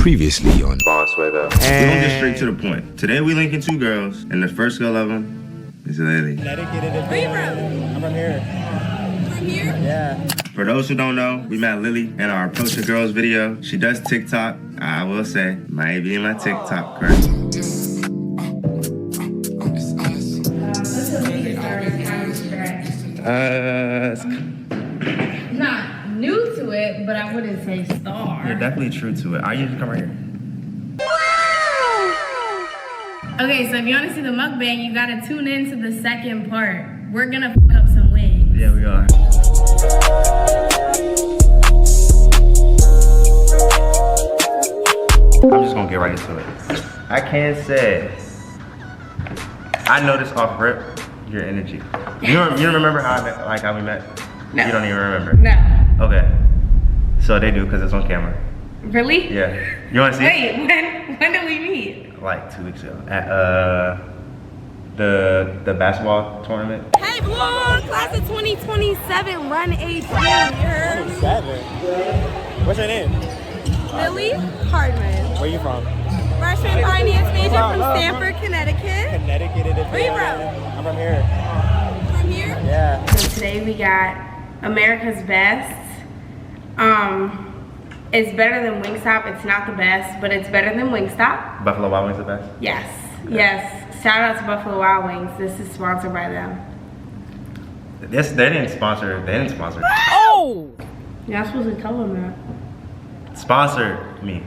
Previously on Vonsuegoo. We're gonna get straight to the point. Today we linking two girls, and the first girl of them is Lily. Where you from? I'm from here. From here? Yeah. For those who don't know, we met Lily in our Approach the Girls video. She does TikTok. I will say, might be my TikTok crush. Not new to it, but I wouldn't say star. You're definitely true to it. I usually come right here. Okay, so if you want to see the mukbang, you gotta tune in to the second part. We're gonna f up some wings. Yeah, we are. I'm just gonna get right into it. I can say, I noticed off rip your energy. You don't remember how we met? No. You don't even remember? No. Okay. So they do because it's on camera. Really? Yeah. You want to see? Wait, when did we meet? Like 2 weeks ago at the basketball tournament. Hey vlog, class of 2027, run 18. 27. What's your name? Lily Hardman. Where you from? Freshman finance major from Stamford, Connecticut. Connecticut. Where you from? I'm from here. From here? Yeah. So today we got America's Best. It's better than Wingstop. It's not the best, but it's better than Wingstop. Buffalo Wild Wings the best? Yes, yes. Shout out to Buffalo Wild Wings. This is sponsored by them. They didn't sponsor. Oh! You're not supposed to tell them that. Sponsor me.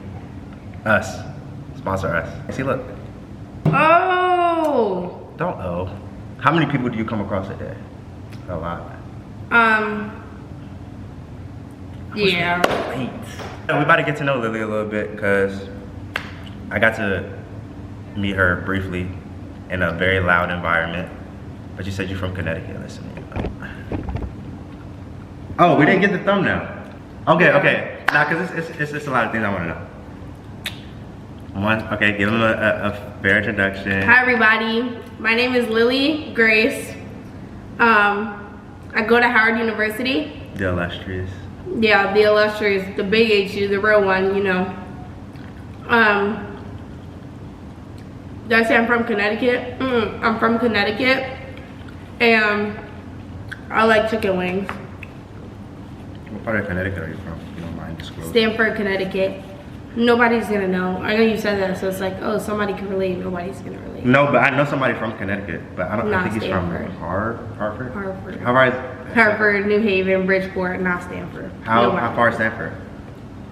Us. Sponsor us. See, look. Oh! Don't owe. How many people do you come across a day? A lot. Yeah. Wait. We about to get to know Lily a little bit because I got to meet her briefly in a very loud environment. But you said you're from Connecticut. Listen. Oh, we didn't get the thumbnail. Okay. Nah, because it's a lot of things I want to know. Okay, give them a fair introduction. Hi everybody. My name is Lily Grace. I go to Howard University. The illustrious. Yeah, the illustrious, the big HU, the real one, you know. Did I say I'm from Connecticut? I'm from Connecticut, and I like chicken wings. What part of Connecticut are you from? If you don't mind disclosing. Stamford, Connecticut. Nobody's gonna know. I know you said that, so it's like, oh, somebody can relate. Nobody's gonna relate. No, but I know somebody from Connecticut, but I Not think he's Stanford. from Hartford. Hartford. Harvard. New Haven, Bridgeport, not Stanford. How far is Stanford?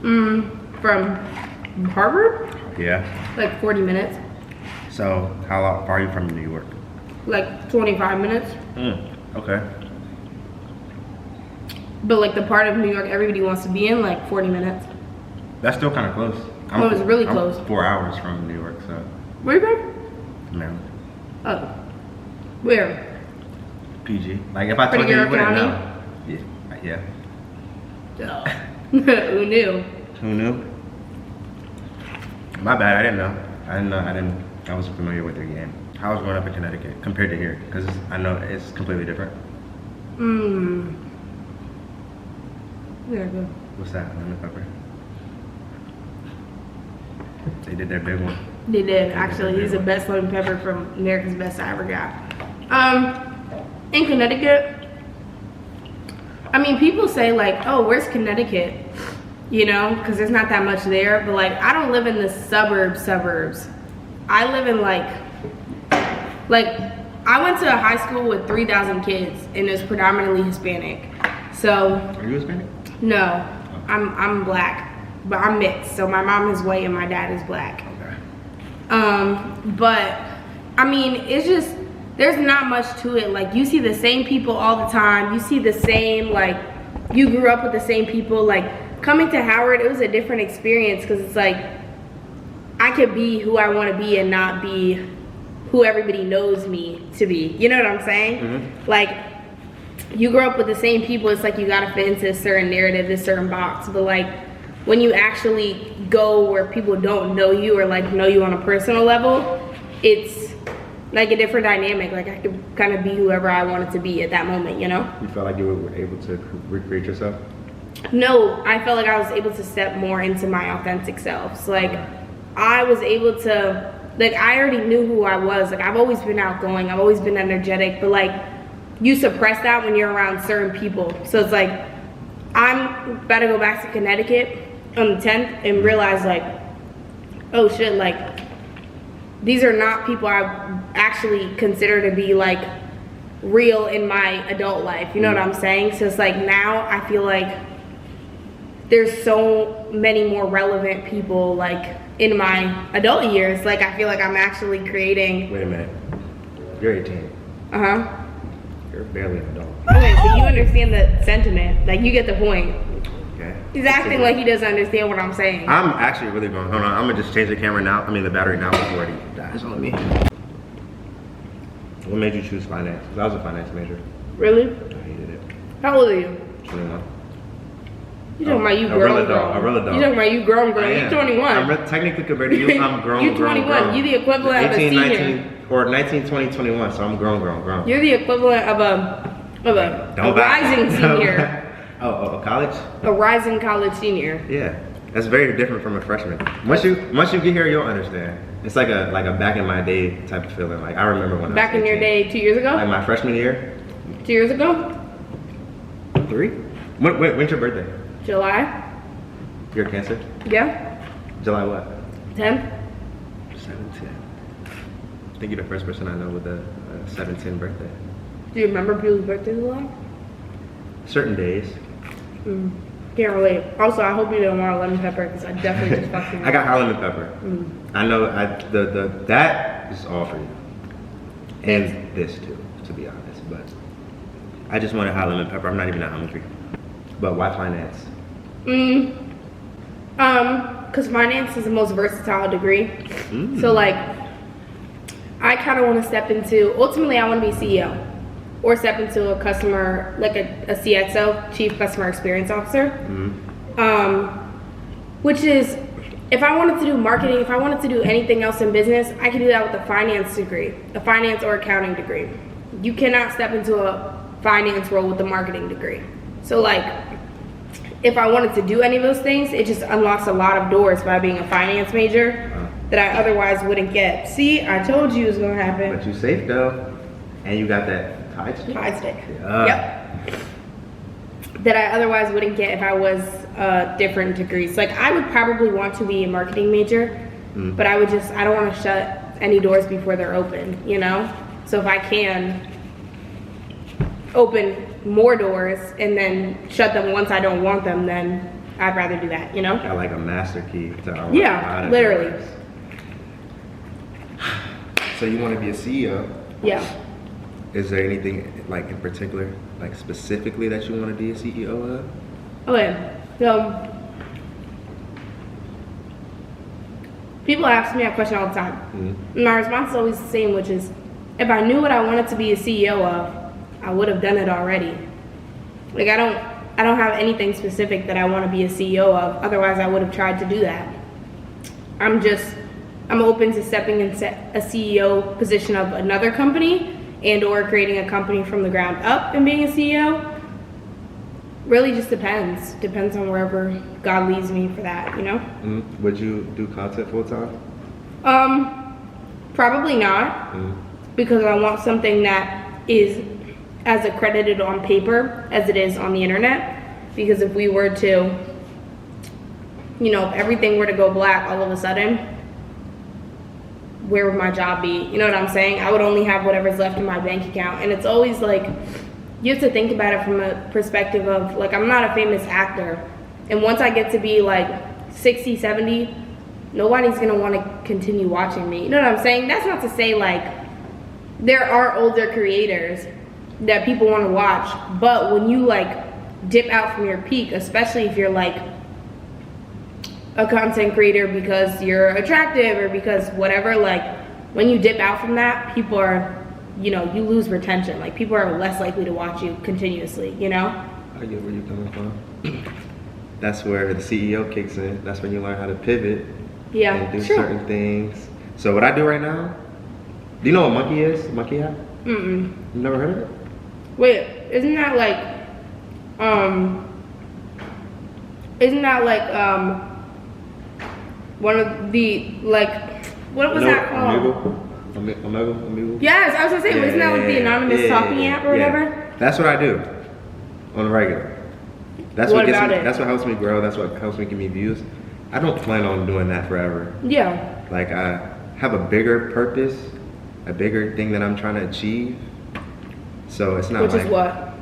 From Harvard? Yeah. Like 40 minutes. So how far are you from New York? Like 25 minutes. Okay. But like the part of New York everybody wants to be in, like 40 minutes. That's still kind of close. Oh, it's really close. 4 hours from New York, so. Where you from? Maryland. Oh. Where? PG. Like if I told you, you wouldn't know. Yeah. Duh. Who knew? Who knew? My bad. I didn't know. I wasn't familiar with your game. How was growing up in Connecticut compared to here? Because I know it's completely different. Very good. What's that? Lemon pepper. They did their big one. They did, actually. He's the best lemon pepper from America's Best I ever got. In Connecticut, I mean, people say like, oh, where's Connecticut? You know, because there's not that much there. But like, I don't live in the suburbs. I live in like I went to a high school with 3,000 kids, and it's predominantly Hispanic. So. Are you Hispanic? No, I'm black, but I'm mixed. So my mom is white and my dad is black. Okay. But I mean, it's just, there's not much to it. Like, you see the same people all the time. You see the same, like, you grew up with the same people. Like, coming to Howard, it was a different experience because it's like, I could be who I want to be and not be who everybody knows me to be. You know what I'm saying? Mm-hmm. Like, you grow up with the same people. It's like you gotta fit into a certain narrative, this certain box. But like, when you actually go where people don't know you or like know you on a personal level, it's like a different dynamic. Like, I could kind of be whoever I wanted to be at that moment, you know? You felt like you were able to recreate yourself? no, I felt like I was able to step more into my authentic self. So like I was able to, like I already knew who I was. Like I've always been outgoing, I've always been energetic, but like you suppress that when you're around certain people. So it's like I'm about to go back to Connecticut on the 10th and realize like, oh shit, like these are not people I actually consider to be like real in my adult life. You know what I'm saying? So it's like now I feel like there's so many more relevant people like in my adult years. Like I feel like I'm actually creating. Wait a minute. You're 18. Uh-huh. You're barely an adult. Okay, so you understand the sentiment. Like you get the point. Okay. He's acting like he doesn't understand what I'm saying. I'm actually really going. Hold on. I'm gonna just change the camera now. I mean the battery now before it dies on me. What made you choose finance? 'Cause I was a finance major. Really? I hated it. How old are you? 21. You talking about you A grown, real adult, grown. a real adult. You talking about you grown, grown. I You am. 21. I'm technically compared to you, I'm grown, You 21. grown. You the equivalent of a 18, senior. 19, or 19, 20, 21, so I'm grown. You're the equivalent of a Don't back. rising senior. Oh, college? A rising college senior. Yeah. That's very different from a freshman. Once you get here, you'll understand. It's like a back in my day type of feeling. Like I remember when Back I was in your 18. day 2 years ago? Like my freshman year. 2 years ago? 3? When's your birthday? July? You're a Cancer? Yeah? July what? 10th? 7/10. I think you're the first person I know with a 7/10 birthday. Do you remember people's birthdays a lot? Certain days. Can't relate. Also, I hope you don't want lemon pepper because I definitely just fucked you up. I got hot lemon pepper. I know that is all for you. And this too, to be honest. But I just wanted hot lemon pepper. I'm not even that hungry. But why finance? Because finance is the most versatile degree. So like, I kind of want to step into, ultimately I want to be CEO. Or step into a customer, like a CXO, Chief Customer Experience Officer. Which is, if I wanted to do marketing, if I wanted to do anything else in business, I could do that with a finance degree, a finance or accounting degree. You cannot step into a finance role with a marketing degree. So like, if I wanted to do any of those things, it just unlocks a lot of doors by being a finance major that I otherwise wouldn't get. See, I told you it was gonna happen. But you safe though. And you got that Tide stick? Tide stick. Yeah. Yep. That I otherwise wouldn't get if I was different degrees. Like I would probably want to be a marketing major, but I don't want to shut any doors before they're open, you know? So if I can open more doors and then shut them once I don't want them, then I'd rather do that, you know? Got like a master key to unlock a lot Yeah, of literally. doors. So you want to be a CEO? Yeah. Is there anything like in particular, like specifically that you want to be a CEO of? Okay, so people ask me that question all the time. And my response is always the same, which is, if I knew what I wanted to be a CEO of, I would have done it already. Like I don't have anything specific that I want to be a CEO of. Otherwise, I would have tried to do that. I'm open to stepping into a CEO position of another company and or creating a company from the ground up and being a CEO. Really just depends. Depends on wherever God leads me for that, you know? Would you do content full time? Probably not, because I want something that is as accredited on paper as it is on the internet. Because if we were to, you know, if everything were to go black all of a sudden, where would my job be? You know what I'm saying? I would only have whatever's left in my bank account. And it's always like, you have to think about it from a perspective of, like, I'm not a famous actor. And once I get to be like 60, 70, nobody's gonna wanna continue watching me. You know what I'm saying? That's not to say like, there are older creators that people wanna watch, but when you like dip out from your peak, especially if you're like a content creator because you're attractive or because whatever, like when you dip out from that, people are, you know, you lose retention. Like people are less likely to watch you continuously, you know? I get where you're coming from. That's where the CEO kicks in. That's when you learn how to pivot and do certain things. So what I do right now, do you know what Monkey is? Monkey app? You never heard of it? Wait, isn't that like, Isn't that like one of the like what was that called? Amigo. Yes, I was gonna say, isn't that like the anonymous talking app or whatever? That's what I do on the regular. That's what gets me, it? That's what helps me grow. That's what helps me give me views. I don't plan on doing that forever. Yeah. Like I have a bigger purpose, a bigger thing that I'm trying to achieve. So it's not Which like, is what?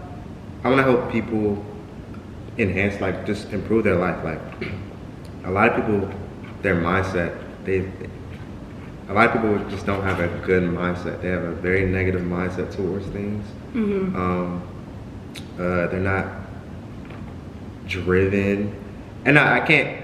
I want to help people enhance, like just improve their life. Like a lot of people, their mindset, a lot of people just don't have a good mindset. They have a very negative mindset towards things. Mm-hmm. They're not driven, and I can't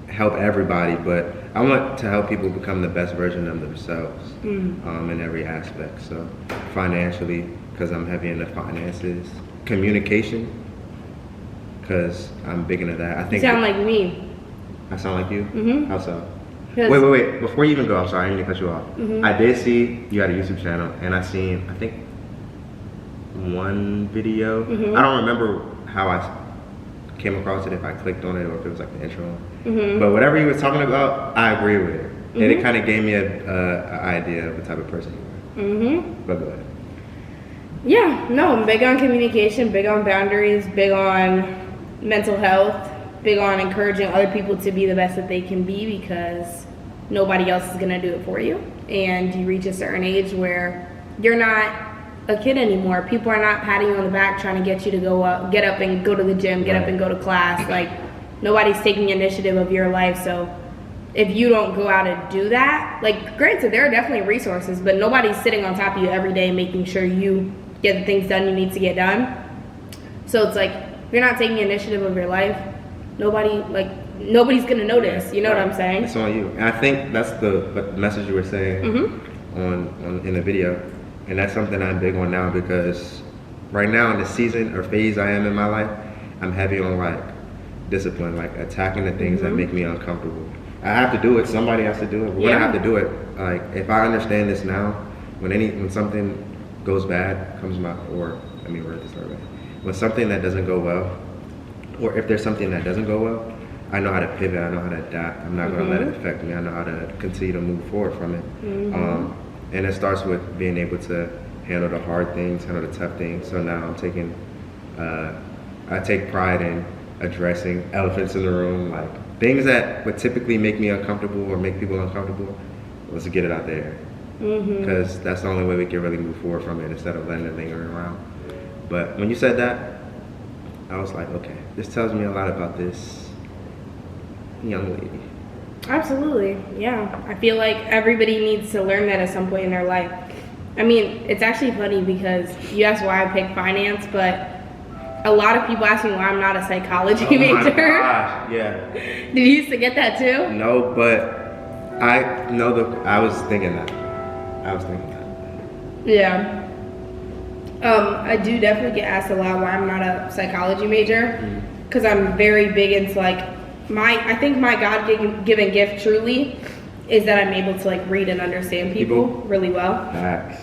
help everybody, but I want to help people become the best version of themselves in every aspect. So financially, because I'm heavy into finances, communication, because I'm big into that. I think you sound like me. I sound like you? Mm-hmm. How so? Wait. Before you even go, I'm sorry, I didn't mean to cut you off. Mm-hmm. I did see you had a YouTube channel, and I seen, I think, one video. Mm-hmm. I don't remember how I came across it, if I clicked on it or if it was like the intro. Mm-hmm. But whatever you was talking about, I agree with it. Mm-hmm. And it kind of gave me an idea of the type of person you were. Mm-hmm. But go ahead. Yeah, no, I'm big on communication, big on boundaries, big on mental health, big on encouraging other people to be the best that they can be, because nobody else is going to do it for you. And you reach a certain age where you're not a kid anymore. People are not patting you on the back trying to get you to get up and go to the gym, get up and go to class. Like, nobody's taking initiative of your life. So if you don't go out and do that, like, granted, there are definitely resources, but nobody's sitting on top of you every day making sure you get the things done you need to get done. So it's like, if you're not taking initiative of your life, nobody's gonna notice. You know what I'm saying? It's on you. And I think that's the message you were saying on in the video. And that's something I'm big on now, because right now in the season or phase I am in my life, I'm heavy on like discipline, like attacking the things that make me uncomfortable. I have to do it. Somebody has to do it. We're gonna have to do it. Like, if I understand this now, when something goes bad, let me word this right. When something that doesn't go well, or if there's something that doesn't go well, I know how to pivot. I know how to adapt. I'm not gonna let it affect me. I know how to continue to move forward from it. And it starts with being able to handle the hard things, handle the tough things. So now I take pride in addressing elephants in the room, like things that would typically make me uncomfortable or make people uncomfortable. Let's get it out there, because that's the only way we can really move forward from it, instead of letting it linger around. But when you said that, I was like, okay, this tells me a lot about this young lady. Absolutely, yeah. I feel like everybody needs to learn that at some point in their life. I mean, it's actually funny because you asked why I picked finance, but a lot of people ask me why I'm not a psychology major. My gosh, yeah. Did you used to get that too? No, but I was thinking that. Yeah. I do definitely get asked a lot why I'm not a psychology major, because I'm very big into like, I think my God-given gift truly is that I'm able to like read and understand people really well. Facts.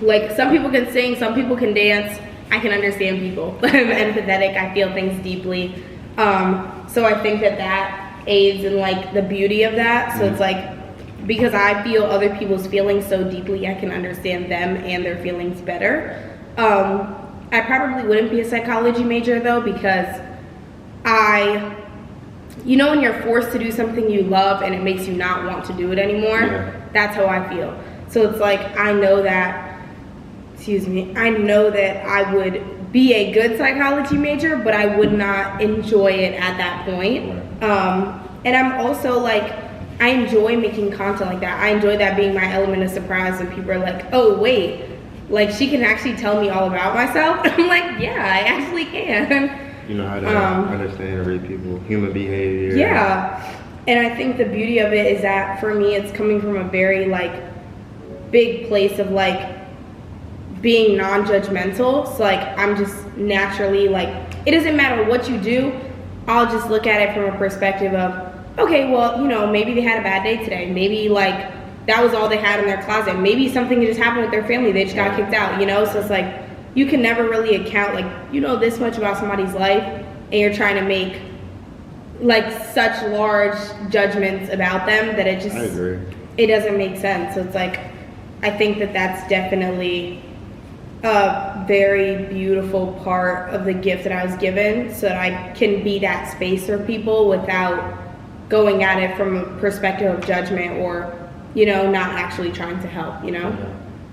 Like, some people can sing, some people can dance. I can understand people. I'm empathetic. I feel things deeply. So I think that aids in like the beauty of that. So it's like, because I feel other people's feelings so deeply, I can understand them and their feelings better. I probably wouldn't be a psychology major though, because when you're forced to do something you love and it makes you not want to do it anymore, that's how I feel. So it's like, I know that I would be a good psychology major, but I would not enjoy it at that point. And I'm also like, I enjoy making content like that. I enjoy that being my element of surprise, and people are like, oh wait, like she can actually tell me all about myself. I'm like, yeah, I actually can. You know how to understand and read people, human behavior. Yeah, and I think the beauty of it is that for me, it's coming from a very like big place of like being non-judgmental. So like, I'm just naturally like, it doesn't matter what you do, I'll just look at it from a perspective of, okay, well, maybe they had a bad day today. Maybe like that was all they had in their closet. Maybe something just happened with their family. They just got kicked out, So it's like, you can never really account, like, this much about somebody's life and you're trying to make like such large judgments about them that it just, I agree. It doesn't make sense. So it's like, I think that that's definitely a very beautiful part of the gift that I was given, so that I can be that space for people without going at it from a perspective of judgment or, you know, not actually trying to help, you know?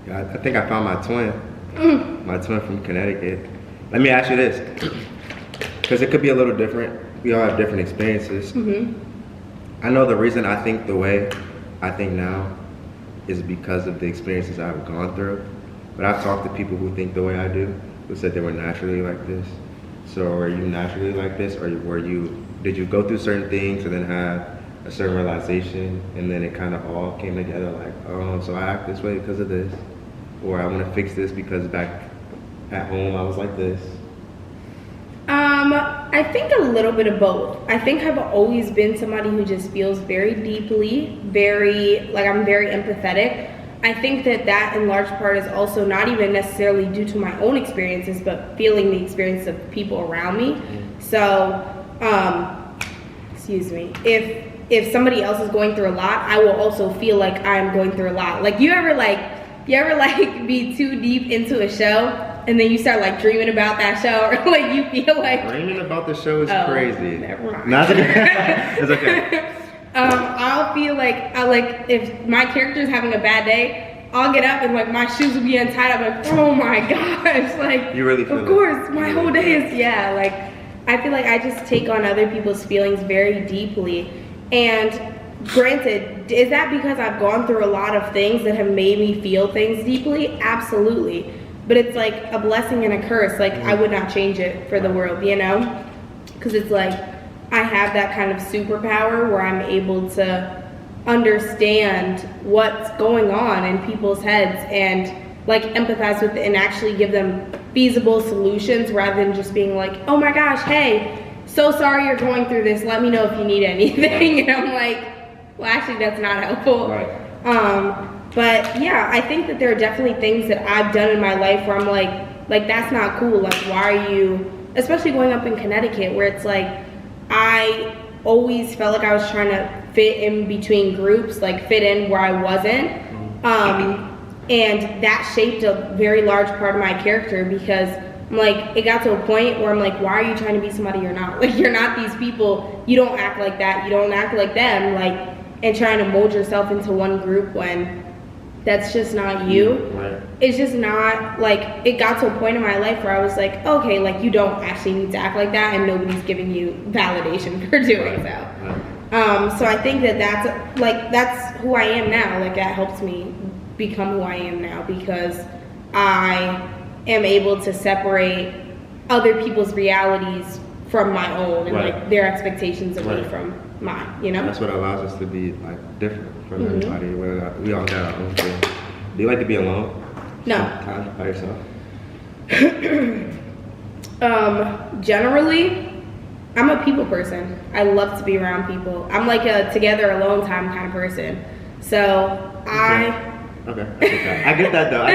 Yeah, I think I found my twin. My twin from Connecticut. Let me ask you this, because it could be a little different. We all have different experiences. I know the reason I think the way I think now is because of the experiences I've gone through. But I've talked to people who think the way I do, who said they were naturally like this. So are you naturally like this, or did you go through certain things and then have a certain realization, and then it kind of all came together like, oh, so I act this way because of this, or I want to fix this because back at home I was like this? I think a little bit of both. I think I've always been somebody who just feels very deeply, I'm very empathetic. I think that in large part is also not even necessarily due to my own experiences, but feeling the experience of people around me. So, excuse me, if somebody else is going through a lot, I will also feel like I'm going through a lot. Like, you ever be too deep into a show and then you start like dreaming about that show, or like you feel like dreaming about the show is crazy. Never mind. No, it's okay. It's okay. I'll feel like if my character is having a bad day, I'll get up and like my shoes will be untied. I'm like, oh my gosh, like you really feel of course my whole day is like I feel like I just take on other people's feelings very deeply. And granted, is that because I've gone through a lot of things that have made me feel things deeply? Absolutely. But it's like a blessing and a curse. Like, I would not change it for the world, you know? Because it's like, I have that kind of superpower where I'm able to understand what's going on in people's heads and like empathize with it and actually give them feasible solutions rather than just being like, oh my gosh, hey, so sorry you're going through this. Let me know if you need anything. And I'm like, well, actually, that's not helpful. Right. But yeah, I think that there are definitely things that I've done in my life where I'm like that's not cool. Like, why are you, especially growing up in Connecticut, where it's like, I always felt like I was trying to fit in between groups, like fit in where I wasn't. And that shaped a very large part of my character, because I'm like, it got to a point where I'm like, why are you trying to be somebody you're not? Like, you're not these people. You don't act like that. You don't act like them. Like, and trying to mold yourself into one group when that's just not you. Right. It's just not, like, it got to a point in my life where I was like, okay, like, you don't actually need to act like that, and nobody's giving you validation for doing so. Right. So I think that's who I am now. Like, that helps me become who I am now, because I am able to separate other people's realities from my own, and like their expectations of me from mine, you know? That's what allows us to be like different from everybody. We all got our own thing. Do you like to be alone? No. Sometimes by yourself? Generally, I'm a people person. I love to be around people. I'm like a together alone time kind of person. So Okay. I get that though.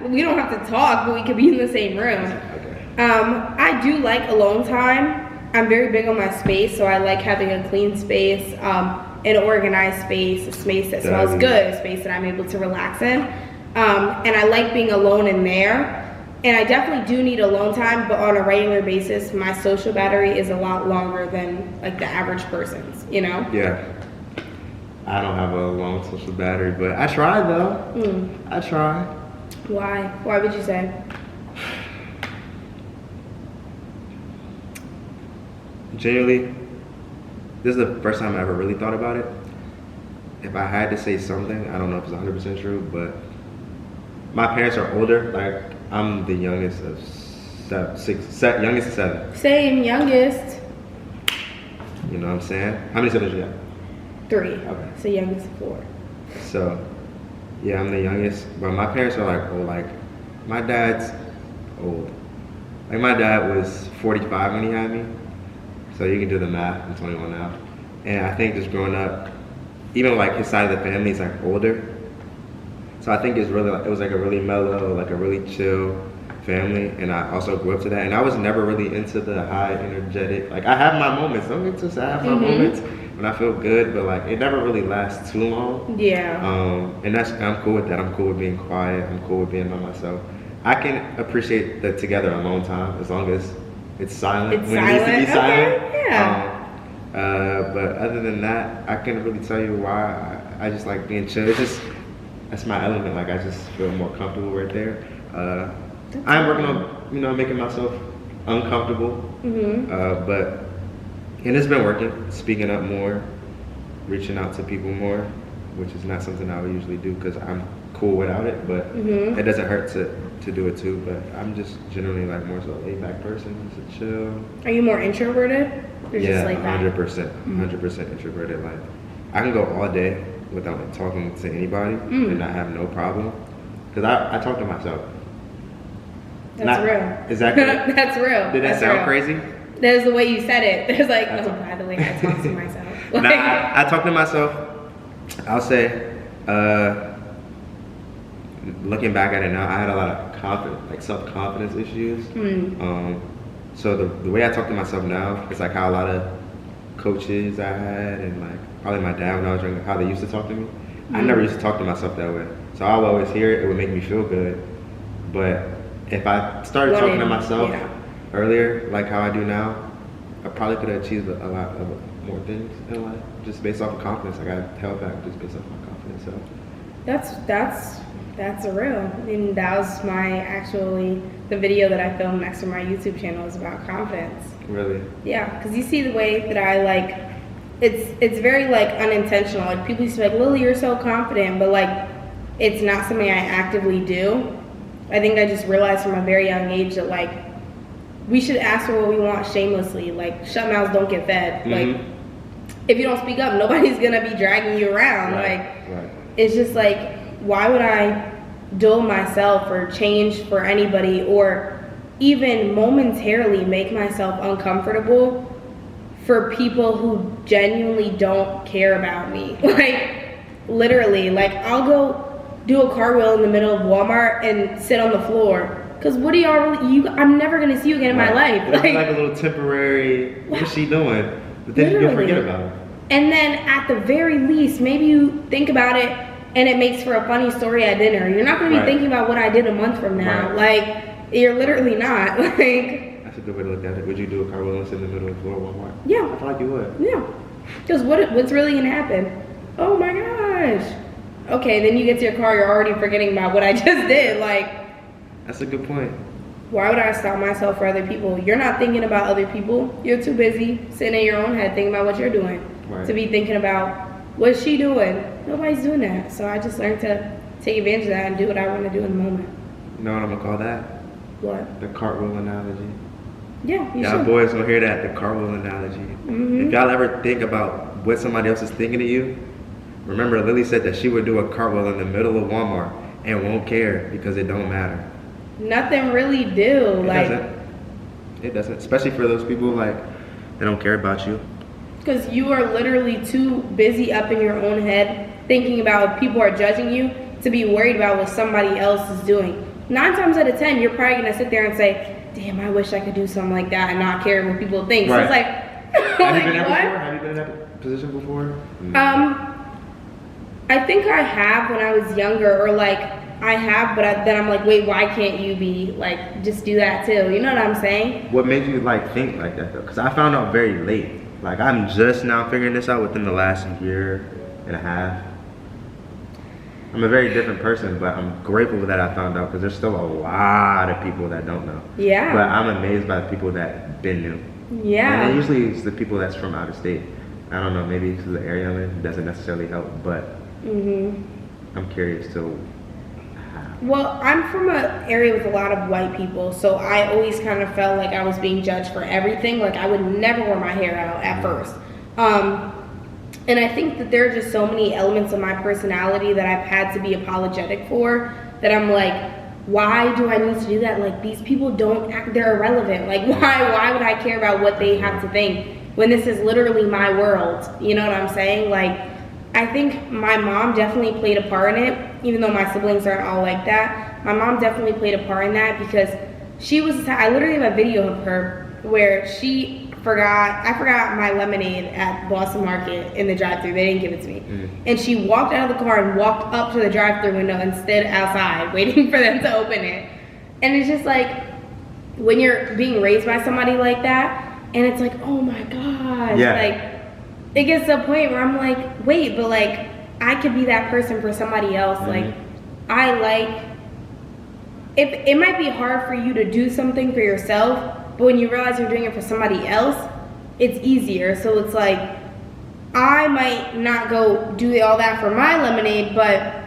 We don't have to talk, but we could be in the same room. Okay. I do like alone time. I'm very big on my space, so I like having a clean space, an organized space, a space that smells good, a space that I'm able to relax in. And I like being alone in there. And I definitely do need alone time, but on a regular basis, my social battery is a lot longer than like the average person's, you know? Yeah. I don't have a long social battery, but I try though. I try. Why? Why would you say? Generally, this is the first time I ever really thought about it. If I had to say something, I don't know if it's 100% true, but my parents are older. Like, I'm the youngest of youngest of 7. Same, youngest. You know what I'm saying? How many siblings you got? 3. Okay. So youngest of 4. So, yeah, I'm the youngest, but my parents are like old. Like, my dad's old. Like, my dad was 45 when he had me. So you can do the math. I'm 21 now. And I think just growing up, even like his side of the family is like older. So I think it's really, it was like a really mellow, like a really chill family, and I also grew up to that. And I was never really into the high energetic. Like I have my moments. Don't get too sad. I have my moments when I feel good, but like it never really lasts too long. Yeah. And I'm cool with that. I'm cool with being quiet. I'm cool with being by myself. I can appreciate the together alone time as long as it's silent It's when silent. it needs to be silent. Okay. Yeah. But other than that, I can't really tell you why. I just like being chill. It's just that's my element. Like I just feel more comfortable right there. I'm working on making myself uncomfortable. But it's been working. Speaking up more, reaching out to people more, which is not something I would usually do because I'm cool without it. But it doesn't hurt to do it too. But I'm just generally like more so a laid back person, just a chill. Are you more introverted? Or Yeah, just 100% introverted. Like I can go all day without like, talking to anybody and I have no problem because I talk to myself. That's real. Is that good? That's real. Did that sound crazy? That's the way you said it. There's like, no, by the way, I talk to myself. Like, Nah, I talk to myself. I'll say, looking back at it now, I had a lot of self-confidence issues. So the way I talk to myself now is like how a lot of coaches I had and like probably my dad when I was younger, how they used to talk to me. I never used to talk to myself that way. So I would always hear it, it would make me feel good. But if I started talking to myself earlier, like how I do now, I probably could have achieved a lot of more things in life just based off of confidence. I got held back just based off my confidence. So that's real. And that was the video that I filmed next to my YouTube channel is about confidence. Really? Yeah, because you see the way that I like, it's very like unintentional. Like people used to be like, Lily, you're so confident, but like it's not something I actively do. I think I just realized from a very young age that like we should ask for what we want shamelessly. Like shut mouths don't get fed. Like if you don't speak up, nobody's gonna be dragging you around. It's just like, why would I dull myself or change for anybody or even momentarily make myself uncomfortable for people who genuinely don't care about me? Like literally, like I'll go do a cartwheel in the middle of Walmart and sit on the floor. Cause what do y'all really, I'm never gonna see you again in my life. It's like a little temporary, what's she doing? But then you'll forget about it. And then at the very least, maybe you think about it and it makes for a funny story at dinner. You're not gonna be thinking about what I did a month from now. Like, you're literally not. Like, that's a good way to look at it. Would you do a cartwheel and sit in the middle of the floor at Walmart? Yeah. I feel like you would. Yeah. Because what's really gonna happen? Oh my gosh. Okay, then you get to your car, you're already forgetting about what I just did. Like, that's a good point. Why would I stop myself for other people? You're not thinking about other people. You're too busy sitting in your own head thinking about what you're doing. To be thinking about what's she doing. Nobody's doing that. So I just learned to take advantage of that and do what I want to do in the moment. You know what I'm gonna call that? What? The cartwheel analogy. Yeah, y'all boys gonna hear that, the cartwheel analogy. If y'all ever think about what somebody else is thinking of you, remember Lily said that she would do a cartwheel in the middle of Walmart and won't care because it don't matter. Nothing really do. It doesn't. Especially for those people like they don't care about you. Because you are literally too busy up in your own head thinking about if people are judging you to be worried about what somebody else is doing. 9 times out of 10, you're probably gonna sit there and say, damn, I wish I could do something like that and not care what people think. So it's like, Have you been there before? Have you been in that position before? I think I have when I was younger, or like I have, but then I'm like, wait, why can't you be like, just do that too? You know what I'm saying? What made you like think like that though? Because I found out very late. Like I'm just now figuring this out within the last year and a half. I'm a very different person, but I'm grateful that I found out because there's still a lot of people that don't know. Yeah. But I'm amazed by the people that been new. Yeah. And usually it's the people that's from out of state. I don't know, maybe because the area I'm in doesn't necessarily help, but I'm curious to. Well, I'm from an area with a lot of white people, so I always kind of felt like I was being judged for everything. Like I would never wear my hair out at first. And I think that there are just so many elements of my personality that I've had to be apologetic for, that I'm like, why do I need to do that? Like these people don't act, they're irrelevant. Like why would I care about what they have to think when this is literally my world? You know what I'm saying? Like, I think my mom definitely played a part in it, even though my siblings aren't all like that. My mom definitely played a part in that because she was, I literally have a video of her where I forgot my lemonade at Boston Market in the drive-thru. They didn't give it to me. And she walked out of the car and walked up to the drive-thru window and stood outside waiting for them to open it. And it's just like, when you're being raised by somebody like that, and it's like, oh my gosh. Yeah. Like, it gets to a point where I'm like, wait, but like, I could be that person for somebody else. Like, it might be hard for you to do something for yourself, but when you realize you're doing it for somebody else, it's easier. So it's like, I might not go do all that for my lemonade, but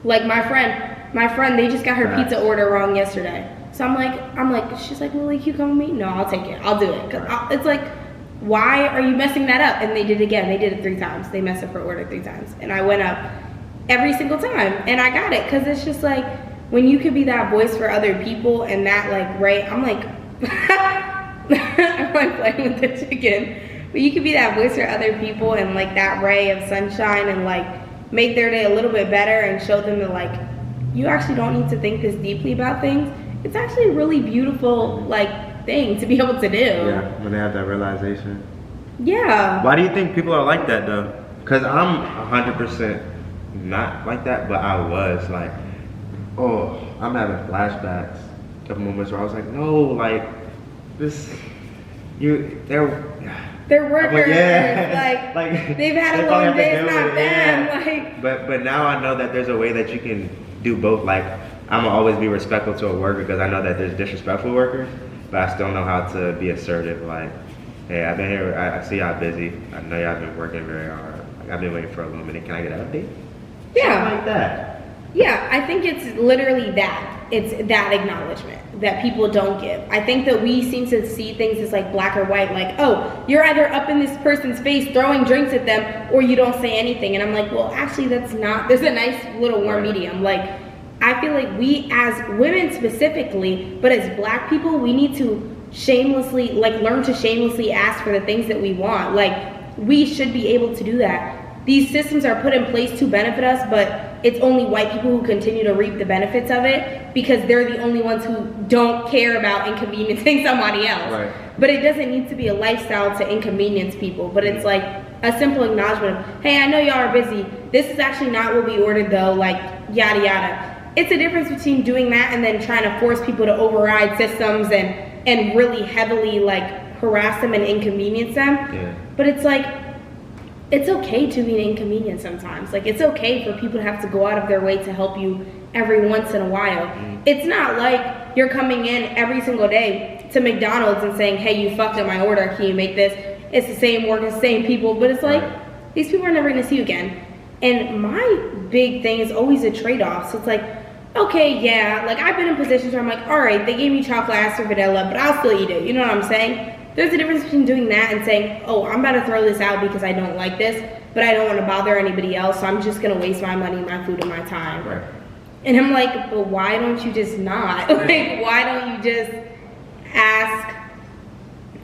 like my friend, they just got her pizza order wrong yesterday. So I'm like, she's like, Lily, can you come with me? No, I'll take it. I'll do it. Cause it's like, why are you messing that up? And they did it again. They did it 3 times. They messed up her order 3 times. And I went up every single time and I got it. Cause it's just like, when you could be that voice for other people and that like, right, I'm like, I'm like playing with the chicken. But you could be that voice for other people and like that ray of sunshine and like make their day a little bit better and show them that like, you actually don't need to think this deeply about things. It's actually a really beautiful like thing to be able to do. Yeah, when they have that realization. Yeah. Why do you think people are like that though? Because I'm 100% not like that, but I was like, oh, I'm having flashbacks of moments where I was like, no, like this, they're workers. Yeah. like they've had a long day, it's not them. Yeah. Like, but now I know that there's a way that you can do both. Like, I'm gonna always be respectful to a worker because I know that there's disrespectful workers, but I still know how to be assertive. Like, hey, I've been here, I see y'all busy. I know y'all been working very hard. Like, I've been waiting for a little minute. Can I get an update? Yeah. Something like that. Yeah, I think it's literally that. It's that acknowledgement that people don't give. I think that we seem to see things as like black or white, like, oh, you're either up in this person's face throwing drinks at them or you don't say anything. And I'm like, well, actually that's not, there's a nice little warm medium. Like, I feel like we as women specifically, but as black people, we need to shamelessly, like learn to shamelessly ask for the things that we want. Like, we should be able to do that. These systems are put in place to benefit us, but it's only white people who continue to reap the benefits of it because they're the only ones who don't care about inconveniencing somebody else. Right. But it doesn't need to be a lifestyle to inconvenience people, but it's like a simple acknowledgement of, hey, I know y'all are busy. This is actually not what we ordered though, like yada yada. It's a difference between doing that and then trying to force people to override systems and really heavily like harass them and inconvenience them. Yeah. But it's like, it's okay to be an inconvenience sometimes. Like, it's okay for people to have to go out of their way to help you every once in a while. It's not like you're coming in every single day to McDonald's and saying, hey, you fucked up my order, can you make this? It's the same work, it's the same people, but it's like, these people are never gonna see you again. And my big thing is always a trade-off. So it's like, okay, yeah, like I've been in positions where I'm like, all right, they gave me chocolate, I asked for vanilla, but I'll still eat it. You know what I'm saying? There's a difference between doing that and saying, oh, I'm about to throw this out because I don't like this, but I don't want to bother anybody else, so I'm just going to waste my money, my food, and my time. Right. And I'm like, but why don't you just not? Like, why don't you just ask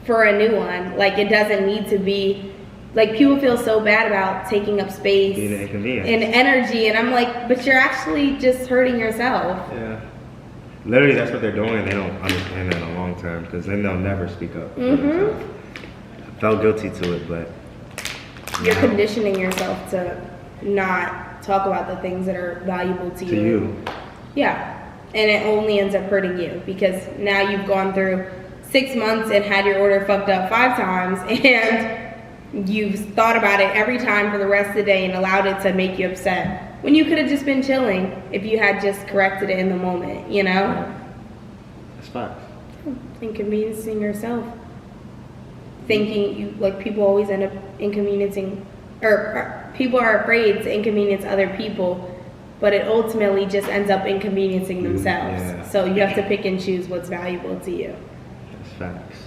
for a new one? Like, it doesn't need to be, like, people feel so bad about taking up space and energy, and I'm like, but you're actually just hurting yourself. Yeah. Literally, that's what they're doing, and they don't understand that in the long term, because then they'll never speak up. I felt guilty to it, but you're conditioning yourself to not talk about the things that are valuable to you. Yeah, and it only ends up hurting you, because now you've gone through 6 months and had your order fucked up 5 times, and you've thought about it every time for the rest of the day and allowed it to make you upset. When you could have just been chilling if you had just corrected it in the moment, you know? That's facts. Inconveniencing yourself. Thinking you, like, people always end up inconveniencing, or people are afraid to inconvenience other people, but it ultimately just ends up inconveniencing themselves. Yeah. So you have to pick and choose what's valuable to you. That's facts.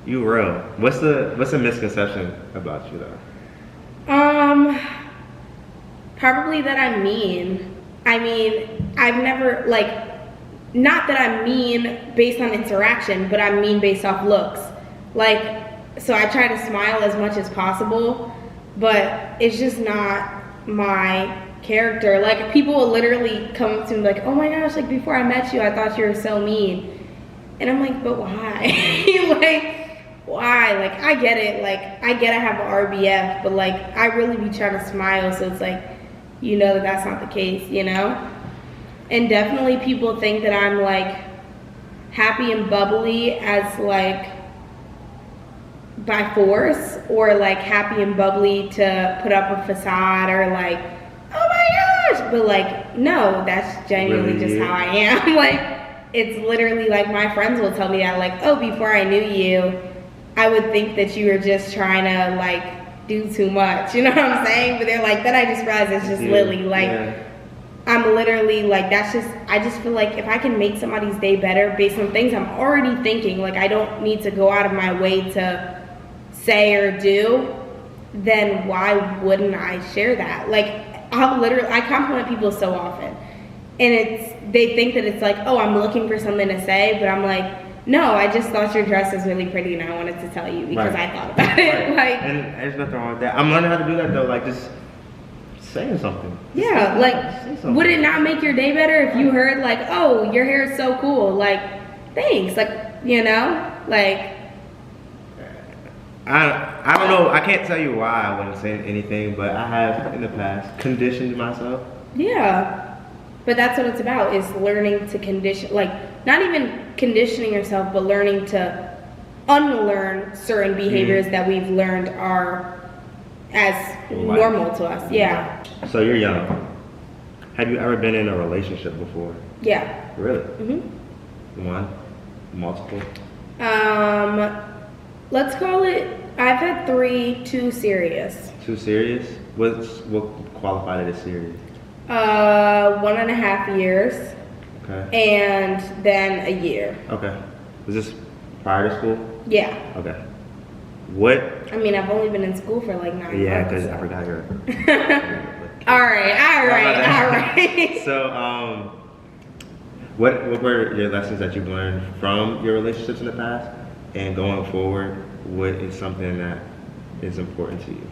You real. What's a misconception about you though? Probably that I'm mean. I mean, I've never, like, not that I'm mean based on interaction, but I'm mean based off looks. Like, so I try to smile as much as possible, but it's just not my character. Like, people will literally come up to me like, oh my gosh, like, before I met you, I thought you were so mean. And I'm like, but why? Like, why? Like, I get it. Like, I get I have an RBF, but like, I really be trying to smile. So it's like, you know that that's not the case, you know? And definitely people think that I'm like happy and bubbly as like by force, or like happy and bubbly to put up a facade, or like, oh my gosh, but like, no, that's genuinely Really just you? how I am. Like, it's literally like my friends will tell me that, like, oh, before I knew you, I would think that you were just trying to like do too much, you know what I'm saying? But they're like, then I just realized it's just Lily. Like, I'm literally like, that's just, I just feel like if I can make somebody's day better based on things I'm already thinking, like I don't need to go out of my way to say or do, then why wouldn't I share that? Like, I compliment people so often, and they think that it's like, oh, I'm looking for something to say, but I'm like, no, I just thought your dress was really pretty and I wanted to tell you because I thought about it. Like, and there's nothing wrong with that. I'm learning how to do that though, like just saying something. Yeah, like, something. Would it not make your day better if you heard like, oh, your hair is so cool, like, thanks, like, you know, like, I don't know, I can't tell you why I wouldn't say anything, but I have in the past conditioned myself. Yeah, but that's what it's about, is learning to condition, like, not even conditioning yourself, but learning to unlearn certain behaviors that we've learned are as normal to us. Yeah. So you're young. Have you ever been in a relationship before? Yeah. Really? Mm-hmm. One? Multiple? Let's call it, I've had 3, 2 serious. 2 serious? What qualified it as serious? 1.5 years. Okay. And then a year. Okay. Was this prior to school? Yeah. Okay. What? I mean, I've only been in school for like 9 months. Yeah, because I forgot your. all right. So, what were your lessons that you've learned from your relationships in the past, and going forward, what is something that is important to you?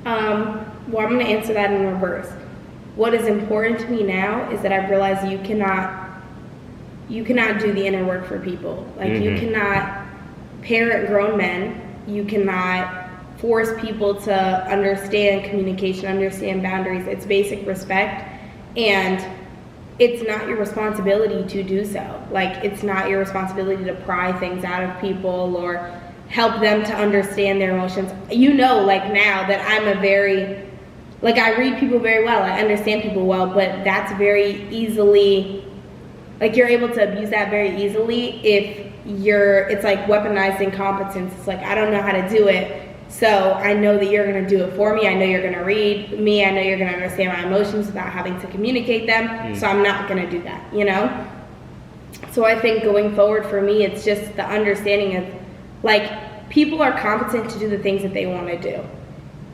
Well, I'm going to answer that in reverse. What is important to me now is that I've realized you cannot do the inner work for people. Like, you cannot parent grown men. You cannot force people to understand communication, understand boundaries. It's basic respect, and it's not your responsibility to do so. Like, it's not your responsibility to pry things out of people or help them to understand their emotions. You know, like, now that I'm I read people very well, I understand people well, but that's very easily, like, you're able to abuse that very easily if it's like weaponized incompetence. It's like, I don't know how to do it, so I know that you're gonna do it for me. I know you're gonna read me. I know you're gonna understand my emotions without having to communicate them, so I'm not gonna do that, you know? So I think going forward for me, it's just the understanding of, like, people are competent to do the things that they wanna do.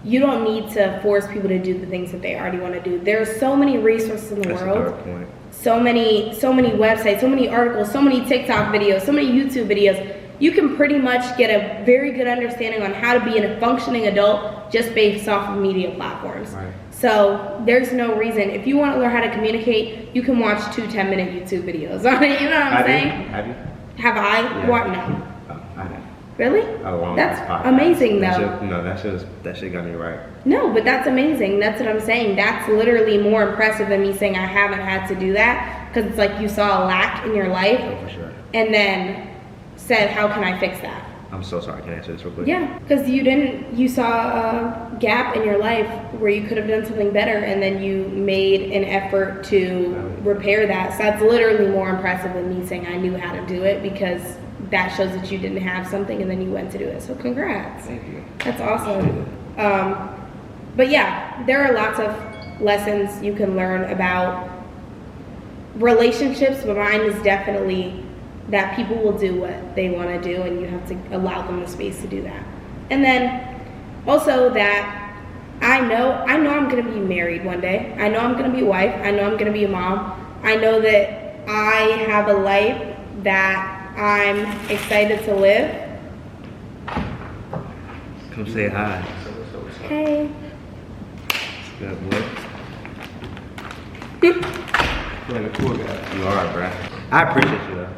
You don't need to force people to do the things that they already want to do. There's so many resources in the world. That's a good point. So many websites, so many articles, so many TikTok videos, so many YouTube videos. You can pretty much get a very good understanding on how to be a functioning adult just based off of media platforms. Right. So there's no reason. If you want to learn how to communicate, you can watch 2 10-minute YouTube videos on it. You know what I'm saying? Have you? Have I? Yeah. What? No. I have. Really? That's amazing, though. That shit got me right. No, but that's amazing. That's what I'm saying. That's literally more impressive than me saying I haven't had to do that, because it's like you saw a lack in your life, Oh, for sure. and then said, how can I fix that? I'm so sorry. Can I answer this real quick? Yeah, because you saw a gap in your life where you could have done something better, and then you made an effort to repair that. So that's literally more impressive than me saying I knew how to do it, because that shows that you didn't have something and then you went to do it. So congrats. Thank you. That's awesome. But yeah, there are lots of lessons you can learn about relationships, but mine is definitely that people will do what they want to do, and you have to allow them the space to do that. And then also that I know I'm going to be married one day. I know I'm going to be a wife. I know I'm going to be a mom. I know that I have a life that I'm excited to live. Come say hi. Hey. Good boy. You're like a cool guy. You are, bruh. I appreciate you though.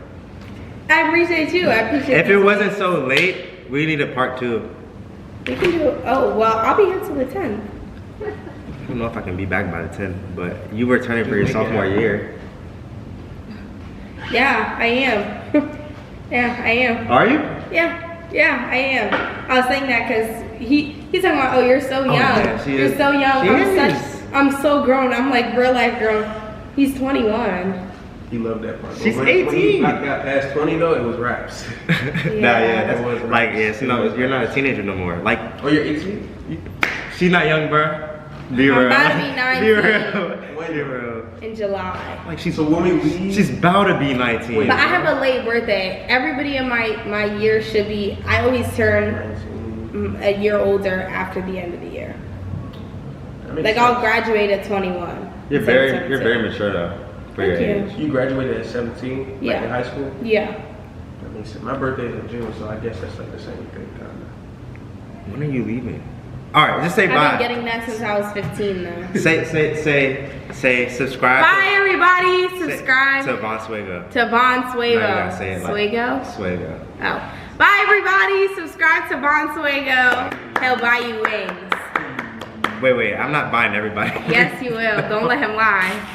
I appreciate you. I appreciate If it wasn't so late, we need a part 2. We can do, oh, well, I'll be here till the 10th. I don't know if I can be back by the 10th, but you were turning for your sophomore year. Yeah, I am. Yeah, I am. Are you? Yeah, I am. I was saying that because he's talking about, oh, you're so young. Yeah, you're so young. I'm so grown. I'm like real life grown. He's 21. He loved that part. She's when 18. He got past 20 though, it was raps. That's like, yes, no, you're not a teenager no more. Like, oh, you're 18? She's not young, bro. Be real. I'm about to be 19. Be real. Be real. In July. Like so when we leave, she's about to be 19. But I have a late birthday. Everybody in my year should be. I always turn 19. a year older after the end of the year. Like sense. I'll graduate at 21. You're very mature though for your age. You graduated at 17, yeah. Like in high school? Yeah. That makes sense. My birthday is in June, so I guess that's like the same thing, kind of. When are you leaving? All right, just say bye. I've been getting that since I was 15 though. Say subscribe. Bye everybody. Subscribe to Vonsuegoo. To Vonsuegoo. Say it Suegoo? Suegoo. Oh. Bye everybody. Subscribe to Vonsuegoo. He'll buy you wings. Wait, I'm not buying everybody. Yes, you will. Don't let him lie.